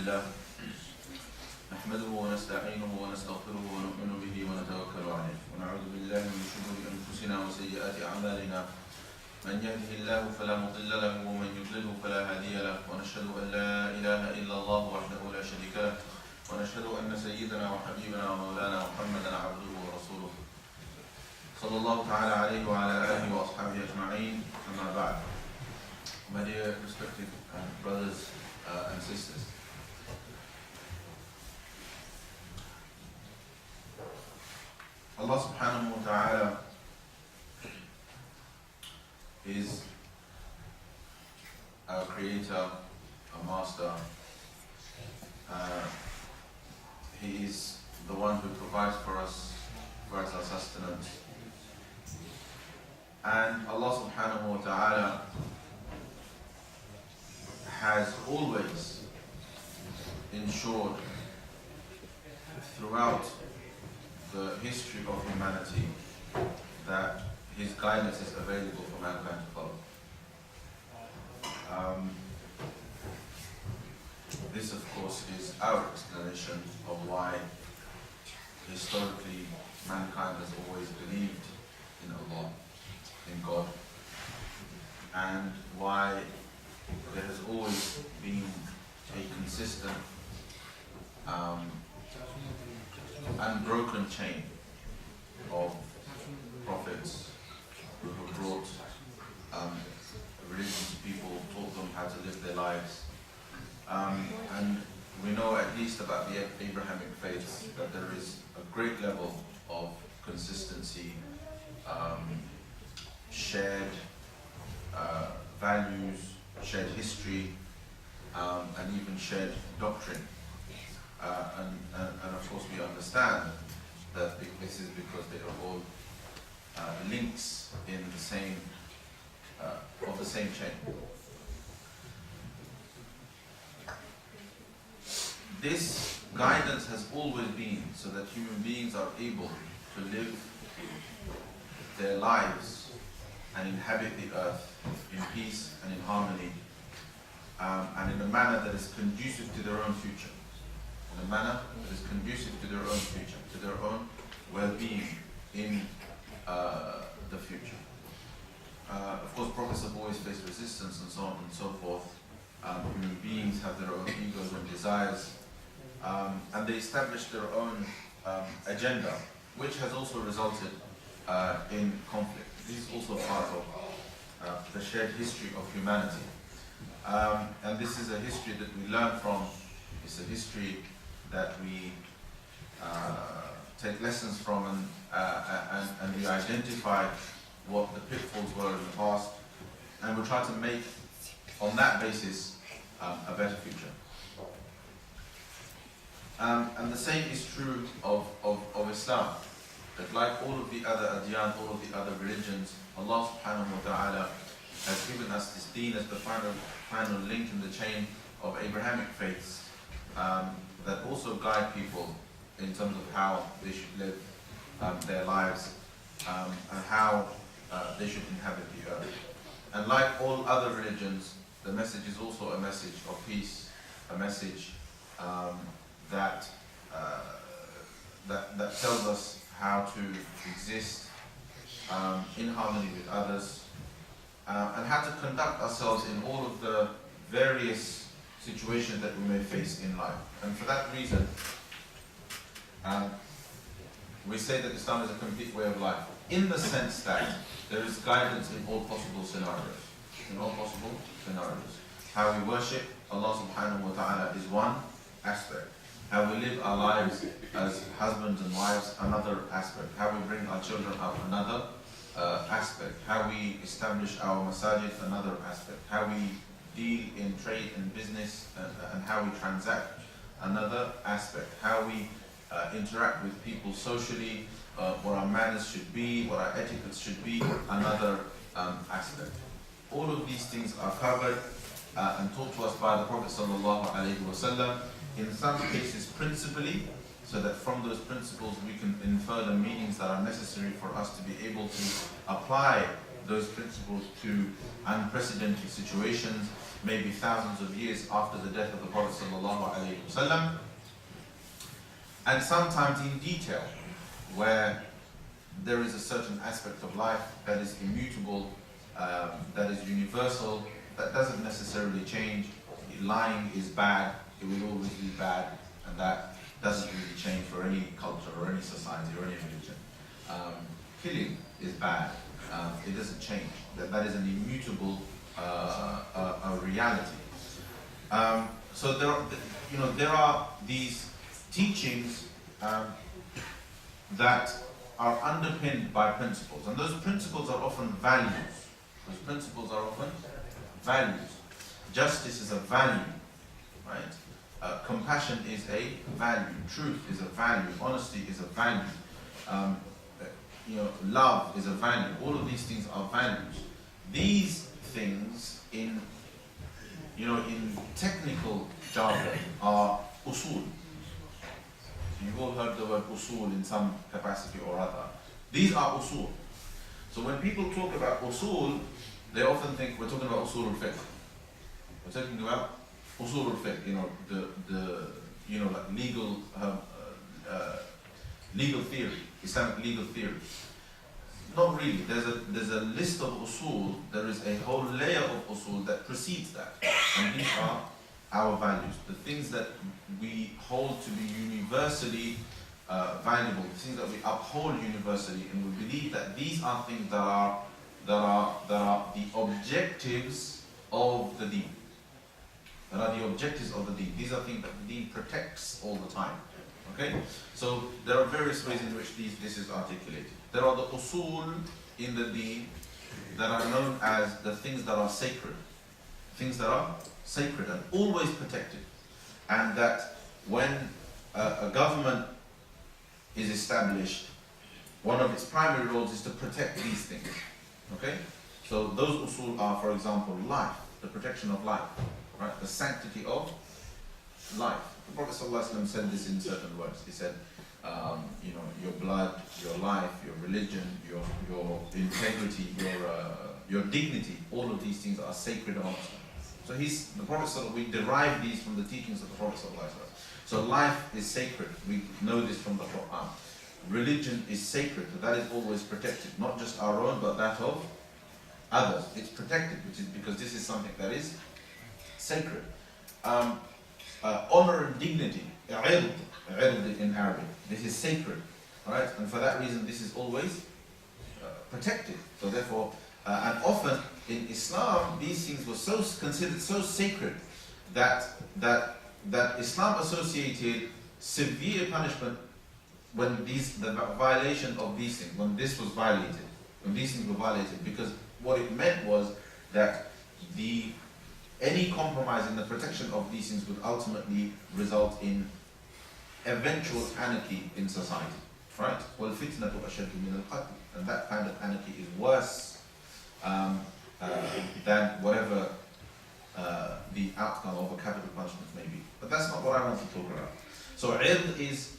لله نحمده ونستعينه ونستغفره ونؤمن به ونتوكل عليه ونعوذ بالله من شرور أنفسنا وسيئات أعمالنا من يهده الله فلا مضل له ومن يضلله فلا هادي له ونشهد أن لا إله إلا الله وحده لا شريك له ونشهد أن سيدنا وحبيبنا ومولانا محمدا عبده ورسوله صلى الله تعالى عليه وعلى آله وأصحابه أجمعين. أما بعد. My dear respected brothers and sisters, Allah subhanahu wa ta'ala is our creator, our master. He is the one who provides for us, provides our sustenance. And Allah subhanahu wa ta'ala has always ensured throughout the history of humanity that His guidance is available for mankind to follow. This, of course, is our explanation of why historically mankind has always believed in Allah, in God, and why there has always been a consistent, unbroken chain of prophets who have brought religion to people, taught them how to live their lives. And we know at least about the Abrahamic faiths that there is a great level of consistency, shared values, shared history, and even shared doctrine. And of course we understand that this is because they are all links in the same of the same chain. This guidance has always been so that human beings are able to live their lives and inhabit the earth in peace and in harmony, and in a manner that is conducive to their own future. In a manner that is conducive to their own future, to their own well-being in the future. Of course, prophets have always faced resistance and so on and so forth. Human beings have their own egos and desires, and they establish their own agenda, which has also resulted in conflict. This is also part of the shared history of humanity. And this is a history that we learn from. It's a history that we take lessons from, and we identify what the pitfalls were in the past, and we try to make, on that basis, a better future. And the same is true of Islam. That like all of the other adyan, all of the other religions, Allah subhanahu wa ta'ala has given us this deen as the final link in the chain of Abrahamic faiths that also guide people in terms of how they should live their lives and how they should inhabit the earth. And like all other religions, the message is also a message of peace, a message that tells us how to exist in harmony with others, and how to conduct ourselves in all of the various situations that we may face in life. And for that reason, we say that Islam is a complete way of life, in the sense that there is guidance in all possible scenarios. In all possible scenarios. How we worship Allah subhanahu wa ta'ala is one aspect. How we live our lives as husbands and wives, another aspect. How we bring our children up, another aspect. How we establish our masajid, another aspect. How we deal in trade and business and how we transact, another aspect. How we interact with people socially, what our manners should be, what our etiquettes should be, another aspect. All of these things are covered and taught to us by the Prophet sallallahu alaihi wasallam. In some cases principally, so that from those principles we can infer the meanings that are necessary for us to be able to apply those principles to unprecedented situations. maybe thousands of years after the death of the Prophet ﷺ, and sometimes in detail, where there is a certain aspect of life that is immutable, that is universal, that doesn't necessarily change. Lying is bad, it will always be bad, and that doesn't really change for any culture or any society or any religion. Killing is bad, it doesn't change. That is an immutable reality. So there are these teachings that are underpinned by principles, and those principles are often values. Those principles are often values. Justice is a value, right? Compassion is a value. Truth is a value. Honesty is a value. Love is a value. All of these things are values. These things in technical jargon are usul. You've all heard the word usul in some capacity or other. These are usul. So when people talk about usul, they often think we're talking about usul al-fiqh. We're talking about usul al-fiqh, like legal theory, Islamic legal theory. Not really. There's a list of usul. There is a whole layer of usul that precedes that, and these are our values, the things that we hold to be universally valuable, the things that we uphold universally, and we believe that these are things that are the objectives of the deen. That are the objectives of the deen. These are things that the deen protects all the time. Okay? So there are various ways in which this is articulated. There are the usul in the deen that are known as the things that are sacred. Things that are sacred and always protected. And that when a government is established, one of its primary roles is to protect these things. Okay? So those usul are, for example, life, the protection of life, right? The sanctity of life. The Prophet ﷺ said this in certain words. He said, your blood, your life, your religion, your integrity, your dignity, all of these things are sacred amongst them. So the Prophet, we derive these from the teachings of the Prophet ﷺ. So life is sacred. We know this from the Quran. Religion is sacred. So that is always protected, not just our own, but that of others. It's protected, which is because this is something that is sacred. Honor and dignity, ird in Arabic. This is sacred, right? And for that reason, this is always protected. So therefore, and often in Islam, these things were considered so sacred that Islam associated severe punishment when the violation of these things, when this was violated, when these things were violated, because what it meant was that any compromise in the protection of these things would ultimately result in eventual anarchy in society, right? وَالْفِتْنَةُ أَشَدُّ مِنَ الْقَتْلِ. And that kind of anarchy is worse than whatever the outcome of a capital punishment may be. But that's not what I want to talk about. So ird is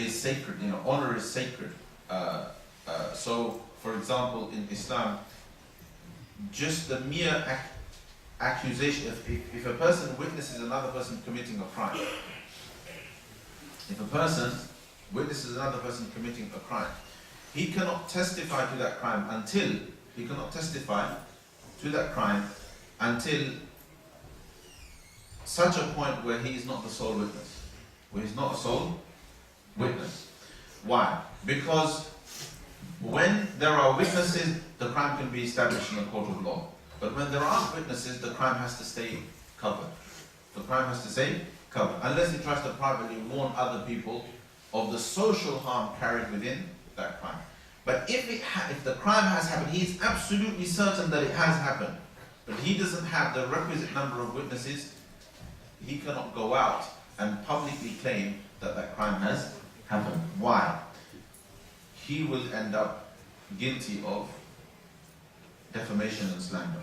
sacred, honor is sacred. So, for example, in Islam, just the mere accusation, if a person witnesses another person committing a crime, he cannot testify to that crime until such a point where he is not the sole witness. Why? Because when there are witnesses, the crime can be established in a court of law. But when there aren't witnesses, the crime has to stay covered. Unless he tries to privately warn other people of the social harm carried within that crime. But if the crime has happened, he is absolutely certain that it has happened, but he doesn't have the requisite number of witnesses, he cannot go out and publicly claim that crime has happened. Why? He will end up guilty of defamation and slander.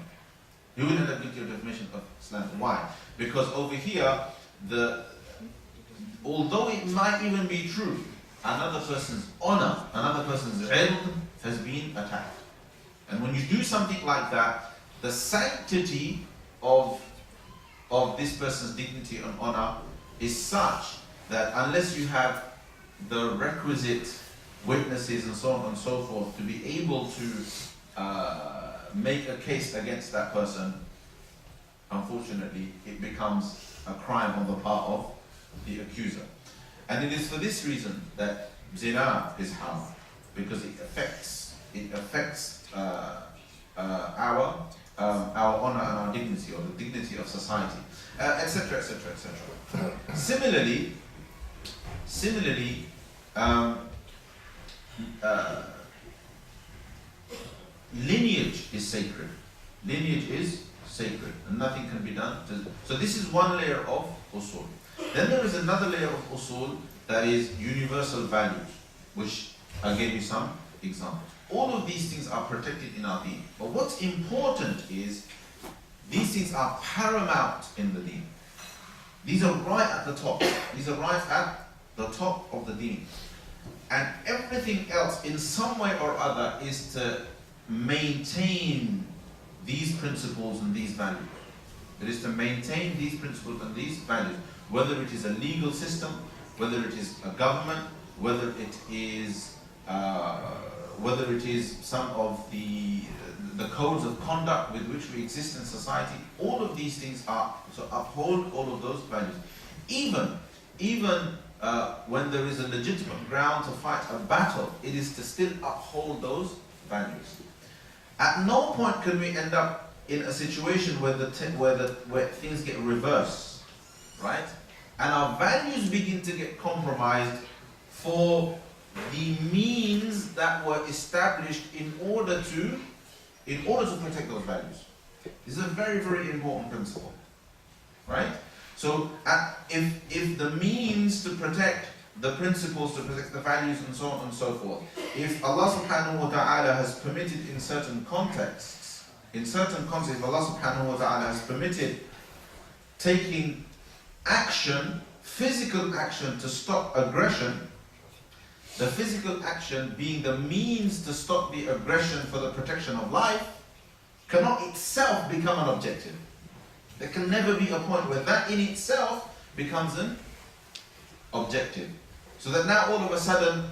Why? Because over here, although it might even be true, another person's honor, another person's ilm has been attacked. And when you do something like that, the sanctity of of this person's dignity and honor is such that unless you have the requisite witnesses and so on and so forth to be able to make a case against that person, unfortunately it becomes a crime on the part of the accuser. And it is for this reason that zina is haram, because it affects our honor and our dignity, or the dignity of society, etc., etc., etc. Similarly, lineage is sacred. Lineage is sacred, and nothing can be done. So this is one layer of usul. Then there is another layer of usul that is universal values, which I gave you some examples. All of these things are protected in our deen. But what's important is these things are paramount in the deen. These are right at the top. These are right at the top of the deen. And everything else in some way or other is to maintain these principles and these values. It is to maintain these principles and these values, whether it is a legal system, whether it is a government, whether it is some of the codes of conduct with which we exist in society. All of these things are to uphold all of those values. Even when there is a legitimate ground to fight a battle, it is to still uphold those values. At no point can we end up in a situation where things get reversed, right? And our values begin to get compromised for the means that were established in order to protect those values. This is a very, very important principle, right? So if the means to protect the principles, to protect the values and so on and so forth, if Allah subhanahu wa ta'ala has permitted in certain contexts, if Allah subhanahu wa ta'ala has permitted taking action, physical action to stop aggression, the physical action being the means to stop the aggression for the protection of life, cannot itself become an objective. There can never be a point where that in itself becomes an objective. So that now all of a sudden,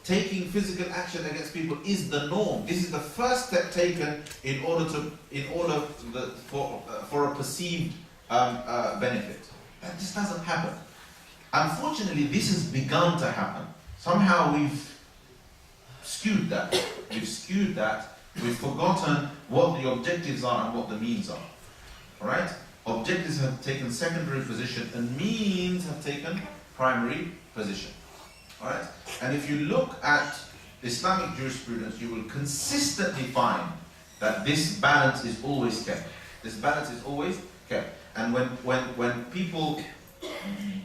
taking physical action against people is the norm. This is the first step taken for a perceived benefit. That just doesn't happen. Unfortunately, this has begun to happen. Somehow we've skewed that. We've forgotten what the objectives are and what the means are. Alright? Objectives have taken secondary position and means have taken primary position. Alright? And if you look at Islamic jurisprudence, you will consistently find that this balance is always kept. And when people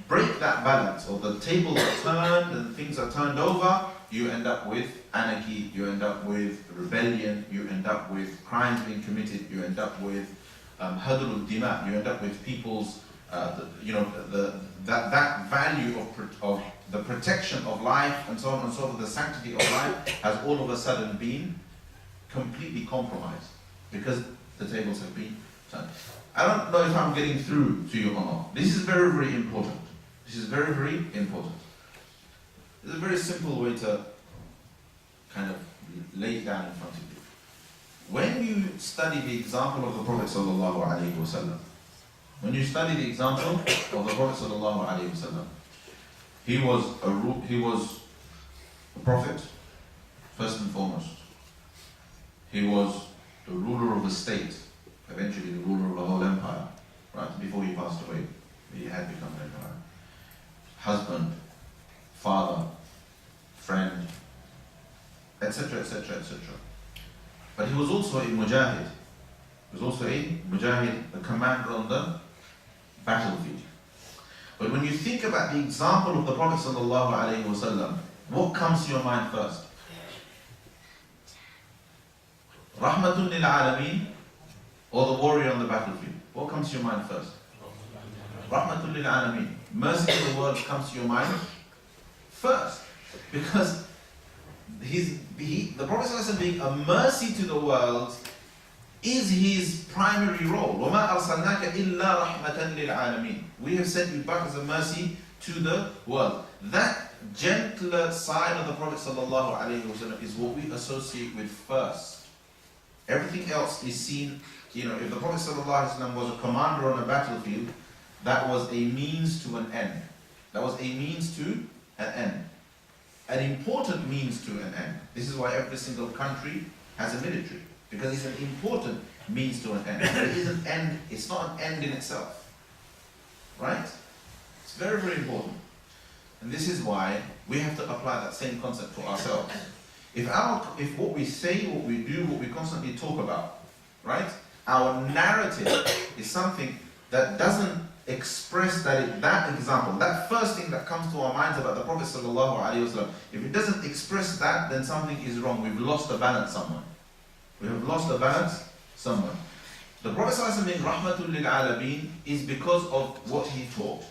break that balance, or the tables are turned and things are turned over, you end up with anarchy, you end up with rebellion, you end up with crimes being committed, you end up with hadrul dima, you end up with people's, that value of the protection of life and so on and so forth, the sanctity of life has all of a sudden been completely compromised because the tables have been turned. I don't know if I'm getting through to you or not. This is very, very important. There's a very simple way to kind of lay it down in front of you. When you study the example of the Prophet sallallahu alaihi wasallam, he was a prophet, first and foremost. He was the ruler of a state, eventually the ruler of the whole empire, right? Before he passed away, he had become an empire. Husband, father, friend, etc., etc., etc. But he was also a mujahid. A commander on the battlefield. But when you think about the example of the Prophet sallallahu alaihi wasallam, what comes to your mind first? Rahmatun lil alameen, or the warrior on the battlefield? What comes to your mind first? Rahmatun lil alameen. Mercy to the world comes to your mind first, because the Prophet ﷺ being a mercy to the world is his primary role. وَمَا أَرْسَلْنَاكَ إِلَّا رَحْمَةً لِلْعَالَمِينَ. We have sent you back as a mercy to the world. That gentler side of the Prophet ﷺ is what we associate with first. Everything else is seen, if the Prophet ﷺ was a commander on a battlefield, that was a means to an end. That was a means to an end. An important means to an end. This is why every single country has a military, because it's an important means to an end. But it is an end, it's not an end in itself. Right? It's very, very important. And this is why we have to apply that same concept to ourselves. If what we say, what we do, what we constantly talk about, right? Our narrative is something that doesn't express that example, that first thing that comes to our minds about the Prophet ﷺ, if it doesn't express that, then something is wrong. We've lost the balance somewhere. We have lost the balance somewhere. The Prophet ﷺ being Rahmatul lil Alameen is because of what he taught.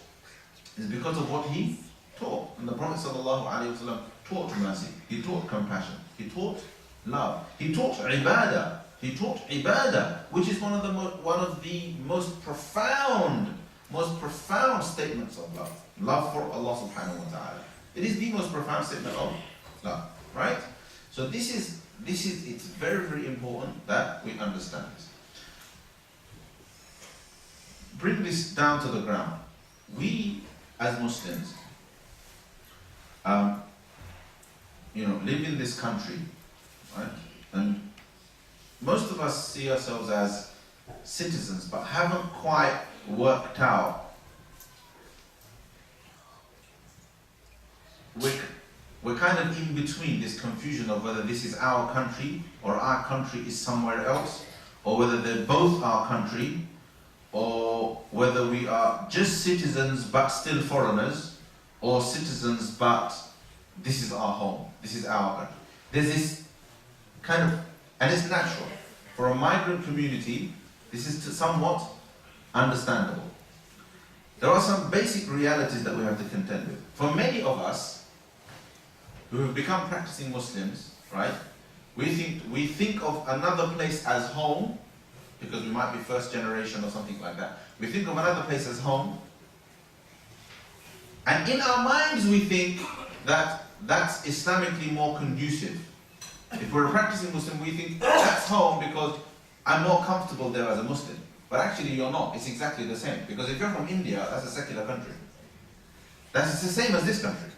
It's because of what he taught. And the Prophet ﷺ taught mercy. He taught compassion. He taught love. He taught ibadah. He taught ibadah, which is one of the most profound statements of love. Love for Allah subhanahu wa ta'ala. It is the most profound statement of love. Right? So it's very, very important that we understand this. Bring this down to the ground. We, as Muslims, live in this country, right? And most of us see ourselves as citizens, but haven't quite worked out. We're kind of in between this confusion of whether this is our country or our country is somewhere else, or whether they're both our country, or whether we are just citizens but still foreigners, or citizens but this is our home, this is our country. There's this kind of, and it's natural. For a migrant community, this is somewhat understandable. There are some basic realities that we have to contend with. For many of us who have become practicing Muslims, right, we think of another place as home, because we might be first generation or something like that. We think of another place as home, and in our minds we think that that's Islamically more conducive. If we're a practicing Muslim, we think that's home because I'm more comfortable there as a Muslim. But actually you're not. It's exactly the same. Because if you're from India, that's a secular country. That's the same as this country.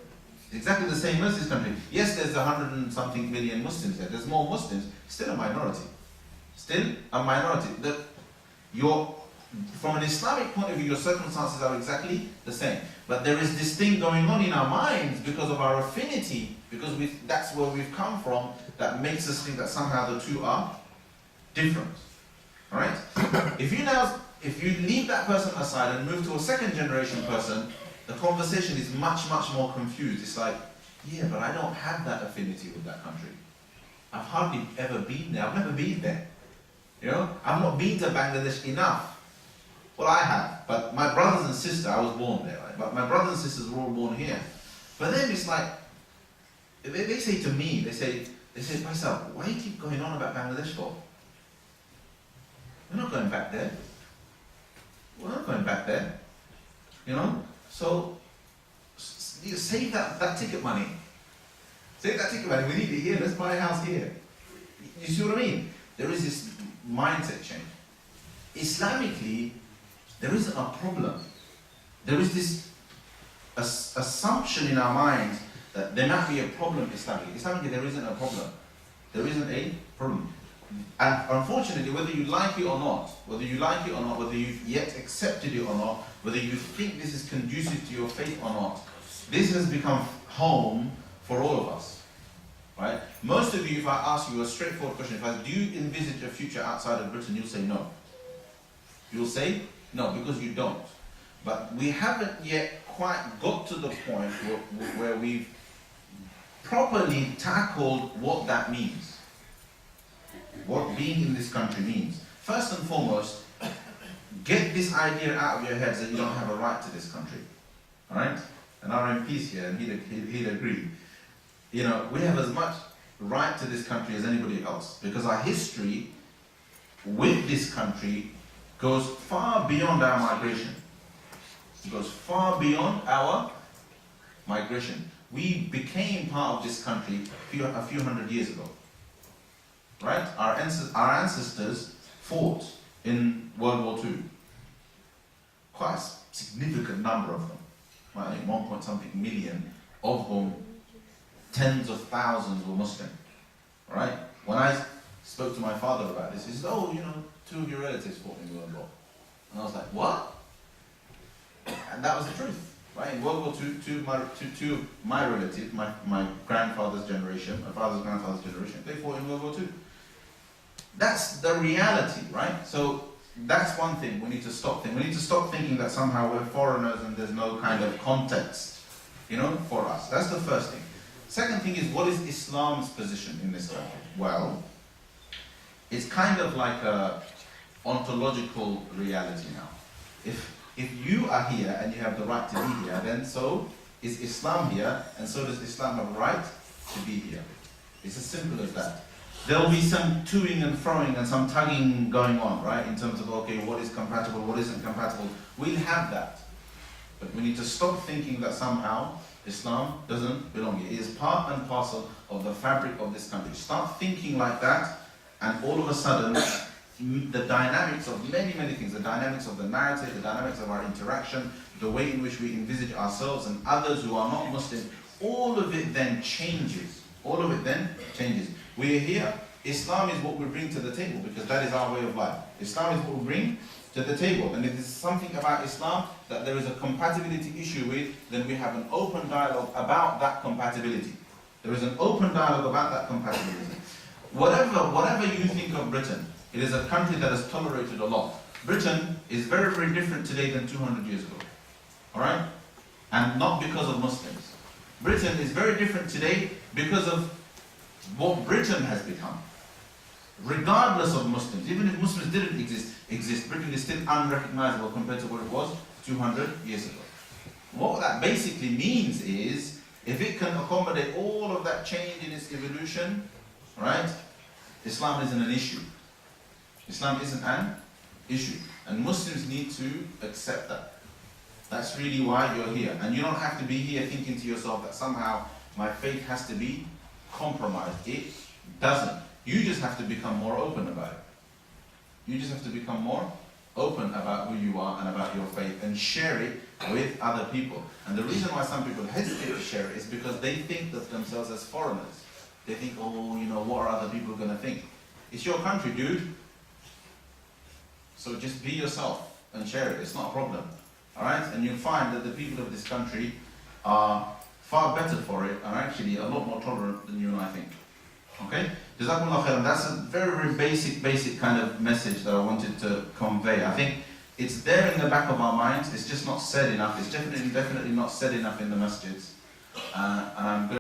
It's exactly the same as this country. Yes, there's 100 and something million Muslims there. There's more Muslims. Still a minority. Still a minority. From an Islamic point of view, your circumstances are exactly the same. But there is this thing going on in our minds because of our affinity, because that's where we've come from, that makes us think that somehow the two are different. Alright? If you leave that person aside and move to a second generation person, the conversation is much, much more confused. It's like, yeah, but I don't have that affinity with that country. I've hardly ever been there. I've never been there. I've not been to Bangladesh enough. Well, I have, but my brothers and sisters, I was born there, right? But my brothers and sisters were all born here. But then it's like, they say to me, they say, myself, why do you keep going on about Bangladesh for? We're not going back there. We're not going back there. So save that ticket money. Save that ticket money. We need it here. Let's buy a house here. You see what I mean? There is this mindset change. Islamically, there isn't a problem. There is this assumption in our minds that there might be a problem Islamically. Islamically, there isn't a problem. There isn't a problem. And unfortunately, whether you like it or not, whether you've yet accepted it or not, whether you think this is conducive to your faith or not, this has become home for all of us. Right? Most of you, if I ask you a straightforward question, do you envisage a future outside of Britain, you'll say no. You'll say no, because you don't. But we haven't yet quite got to the point where we've properly tackled what that means. What being in this country means. First and foremost, get this idea out of your heads that you don't have a right to this country. Alright? And our MP's here, and he'd agree. We have as much right to this country as anybody else, because our history with this country goes far beyond our migration. It goes far beyond our migration. We became part of this country a few hundred years ago. Right? Our ancestors fought in World War II. Quite a significant number of them. Right? I think 1 point something million, of whom tens of thousands were Muslim. Right? When I spoke to my father about this, he said, oh, 2 of your relatives fought in World War. And I was like, what? And that was the truth. Right? In World War II, two of my relatives, my grandfather's generation, my father's grandfather's generation, they fought in World War II. That's the reality, right? So that's one thing we need to stop thinking. We need to stop thinking that somehow we're foreigners and there's no kind of context, for us. That's the first thing. Second thing is, what is Islam's position in this country? Well, it's kind of like a ontological reality now. If you are here and you have the right to be here, then so is Islam here, and so does Islam have a right to be here. It's as simple as that. There'll be some toing and froing and some tugging going on, right? In terms of, okay, what is compatible, what isn't compatible. We'll have that. But we need to stop thinking that somehow Islam doesn't belong here. It is part and parcel of the fabric of this country. Start thinking like that, and all of a sudden, the dynamics of many, many things, the dynamics of the narrative, the dynamics of our interaction, the way in which we envisage ourselves and others who are not Muslim, all of it then changes. All of it then changes. We are here. Islam is what we bring to the table, because that is our way of life. Islam is what we bring to the table. And if there's something about Islam that there is a compatibility issue with, then we have an open dialogue about that compatibility. There is an open dialogue about that compatibility. Whatever you think of Britain, it is a country that has tolerated a lot. Britain is very, very different today than 200 years ago. Alright? And not because of Muslims. Britain is very different today because of what Britain has become. Regardless of Muslims, even if Muslims didn't exist, Britain is still unrecognizable compared to what it was 200 years ago. What that basically means is, if it can accommodate all of that change in its evolution, right, Islam isn't an issue. Islam isn't an issue. And Muslims need to accept that. That's really why you're here. And you don't have to be here thinking to yourself that somehow my faith has to be compromised. It doesn't. You just have to become more open about it. You just have to become more open about who you are and about your faith, and share it with other people. And the reason why some people hesitate to share it is because they think of themselves as foreigners. They think, oh, what are other people going to think? It's your country, dude. So just be yourself and share it. It's not a problem. Alright? And you'll find that the people of this country are far better for it, are actually a lot more tolerant than you and I think. Okay? Jazakumullah khairan. That's a very, very basic kind of message that I wanted to convey. I think it's there in the back of our minds. It's just not said enough. It's definitely not said enough in the masjids. And I'm